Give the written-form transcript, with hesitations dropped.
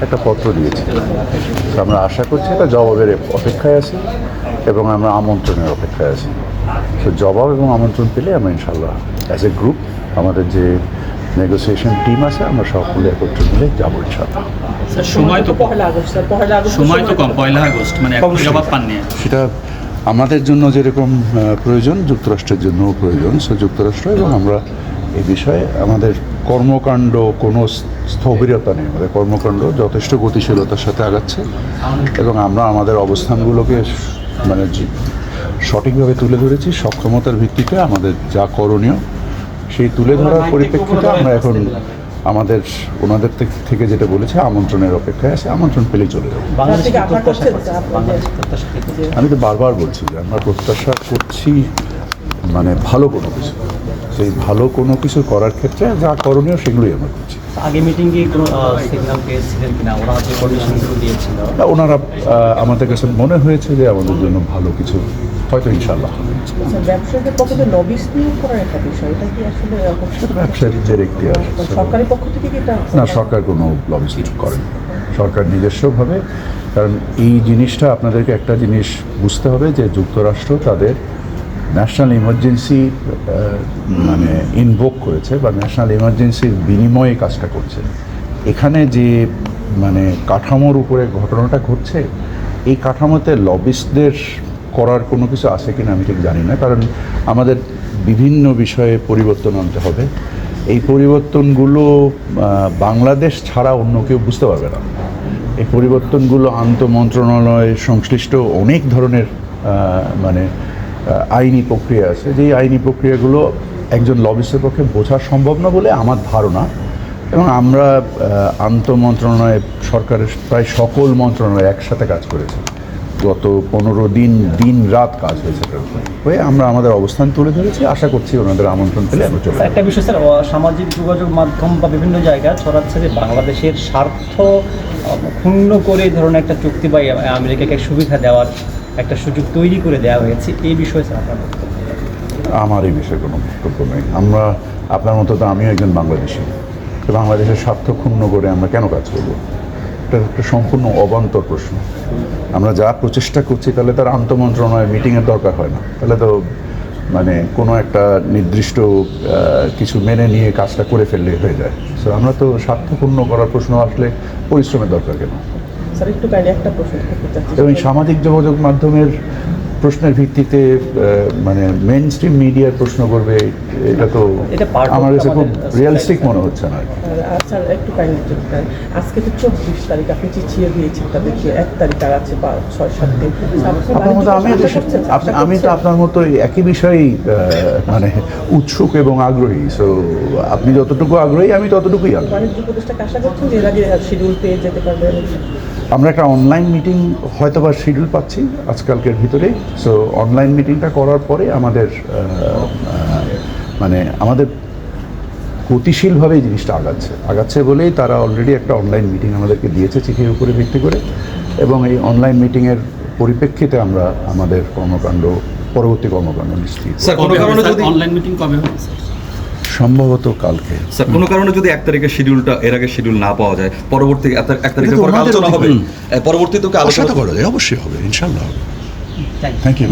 একটা পত্র দিয়েছি। আমরা আশা করছি এটা জবাবের অপেক্ষায় আছি এবং আমরা আমন্ত্রণের অপেক্ষায় আছি। তো জবাব এবং আমন্ত্রণ পেলে আমরা ইনশাল্লাহ অ্যাজ এ গ্রুপ আমাদের যে নেগোসিয়েশন টিম আছে আমরা সকলে একত্রে মিলে যাবো ইনশাল্লাহ। সময় তো কম, 1 আগস্ট মানে এখন জবাব পাননি। সেটা আমাদের জন্য যেরকম প্রয়োজন যুক্তরাষ্ট্রের জন্যও প্রয়োজন। সো যুক্তরাষ্ট্র এবং আমরা এই বিষয়ে আমাদের কর্মকাণ্ড কোনো স্থবিরতা নেই, আমাদের কর্মকাণ্ড যথেষ্ট গতিশীলতার সাথে আগাচ্ছে এবং আমরা আমাদের অবস্থানগুলোকে মানে সঠিকভাবে তুলে ধরেছি। সক্ষমতার ভিত্তিতে আমাদের যা করণীয় সেই তুলে ধরার পরিপ্রেক্ষিতে আমরা এখন আমাদের ওনাদের থেকে যেটা বলেছে আমন্ত্রণের অপেক্ষায় আছে, আমন্ত্রণ পেলেই চলে যাবো। আমি তো বারবার বলছি যে আমরা প্রত্যাশা করছি মানে ভালো কোনো কিছু, সেই ভালো কোনো কিছু করার ক্ষেত্রে যা করণীয় সেগুলোই আমরা করছি। আগে মিটিংয়ে কোনো সিগন্যাল পেয়েছিলেন কিনা, ওরা যে কন্ডিশনগুলো দিয়েছিল ওনারা আমাদের কাছে মনে হয়েছে যে আমাদের জন্য ভালো কিছু হয়তো ইনশাল্লাহ ব্যবসায়ীদের পক্ষে যে লবিস্ট নিয়োগ করার একটা বিষয়, এটা কি আসলে ব্যবসায়ীদের এখতিয়ার। সরকারি পক্ষ থেকে কি এটা না, সরকার কোনো লবিস্ট করেন, সরকার নিজস্বভাবে। কারণ এই জিনিসটা আপনাদেরকে একটা জিনিস বুঝতে হবে যে যুক্তরাষ্ট্র তাদের ন্যাশনাল ইমার্জেন্সি মানে ইনভোক করেছে বা ন্যাশনাল ইমার্জেন্সির বিনিময়ে কাজটা করছে। এখানে যে মানে কাঠামোর উপরে ঘটনাটা ঘটছে, এই কাঠামোতে লবিস্টদের করার কোনো কিছু আছে কিনা আমি ঠিক জানি না। কারণ আমাদের বিভিন্ন বিষয়ে পরিবর্তন আনতে হবে। এই পরিবর্তনগুলো বাংলাদেশ ছাড়া অন্য কেউ বুঝতে পারবে না। এই পরিবর্তনগুলো আন্তঃমন্ত্রণালয় সংশ্লিষ্ট অনেক ধরনের মানে আইনি প্রক্রিয়া আছে, যেই আইনি প্রক্রিয়াগুলো একজন লবিস্টের পক্ষে বোঝা সম্ভব না বলে আমার ধারণা। এবং আমরা আন্তঃমন্ত্রণালয় সরকারের প্রায় সকল মন্ত্রণালয় একসাথে কাজ করেছে, গত 15 দিন দিন রাত কাজ হয়েছে হয়ে আমরা আমাদের অবস্থান তুলে ধরেছি। আশা করছি ওনাদের আমন্ত্রণ পেলে আমরা চলে। একটা বিষয় স্যার, সামাজিক যোগাযোগ মাধ্যম বা বিভিন্ন জায়গায় ছড়াচ্ছে যে বাংলাদেশের স্বার্থ ক্ষুণ্ণ করে এই ধরনের একটা চুক্তি বা আমেরিকাকে সুবিধা দেওয়ার একটা সুযোগ তৈরি করে দেওয়া হয়েছে, এই বিষয়ে স্যার আপনার বক্তব্য? আমার এই বিষয়ে কোনো বক্তব্য নেই। আমরা আপনার মতো তো আমিও একজন বাংলাদেশি, বাংলাদেশের স্বার্থ ক্ষুণ্ণ করে আমরা কেন কাজ করব? এটা একটা সম্পূর্ণ অবান্তর প্রশ্ন। আমরা যা প্রচেষ্টা করছি তাহলে তার আন্তঃমন্ত্রণালয় মিটিংয়ের দরকার হয় না, তাহলে তো মানে কোনো একটা নির্দিষ্ট কিছু মেনে নিয়ে কাজটা করে ফেললে হয়ে যায়। সো আমরা তো স্বার্থপূর্ণ করার প্রশ্ন আসলে পরিশ্রমের দরকার কেন? স্যার একটু কাইন্ডলি একটা প্রশ্ন করতে চাচ্ছি। এবং সামাজিক যোগাযোগ মাধ্যমের প্রশ্নের ভিত্তিতে মানে মেইন স্ট্রিম মিডিয়ার প্রশ্ন করবে, এটা তো আমার কাছে খুব রিয়েলিস্টিক মনে হচ্ছে না। স্যার একটু কাইন্ডলি আজকে তো 24 তারিখ, আপনি চিঠিয়ে দিয়েছেন তাদেরকে, 1 তারিখ আর আছে 6-7 দিন। আপনার মতো আমি তো আপনার মতো একই বিষয়েই মানে উৎসুক এবং আগ্রহী। সো আপনি যতটুকু আগ্রহী আমি ততটুকুই আগ্রহী। বাণিজ্য উপদেষ্টাকে আশা করছেন যে এর আগে শিডিউল পেয়ে যেতে পারবেন? আমরা একটা অনলাইন মিটিং হয়তো বা শিডিউল পাচ্ছি আজকালকের ভিতরে। সো অনলাইন মিটিংটা করার পরে আমাদের মানে আমাদের গতিশীলভাবে এই জিনিসটা আগাচ্ছে বলেই তারা অলরেডি একটা অনলাইন মিটিং আমাদেরকে দিয়েছে চিঠির উপরে ভিত্তি করে। এবং এই অনলাইন মিটিংয়ের পরিপ্রেক্ষিতে আমরা আমাদের পরবর্তী কর্মকাণ্ড নিশ্চিত। স্যার কোনো কারণে যদি অনলাইন মিটিং কবে হবে স্যার? সম্ভবত কালকে। স্যার কোনো কারণে যদি 1 তারিখের শিডিউলটা এর আগে শিডিউল না পাওয়া যায়, পরবর্তী 1 তারিখের পর আলোচনা হবে, পরবর্তীতে আলোচনা করা যায়, অবশ্যই হবে, ইনশাআল্লাহ হবে। Thank you.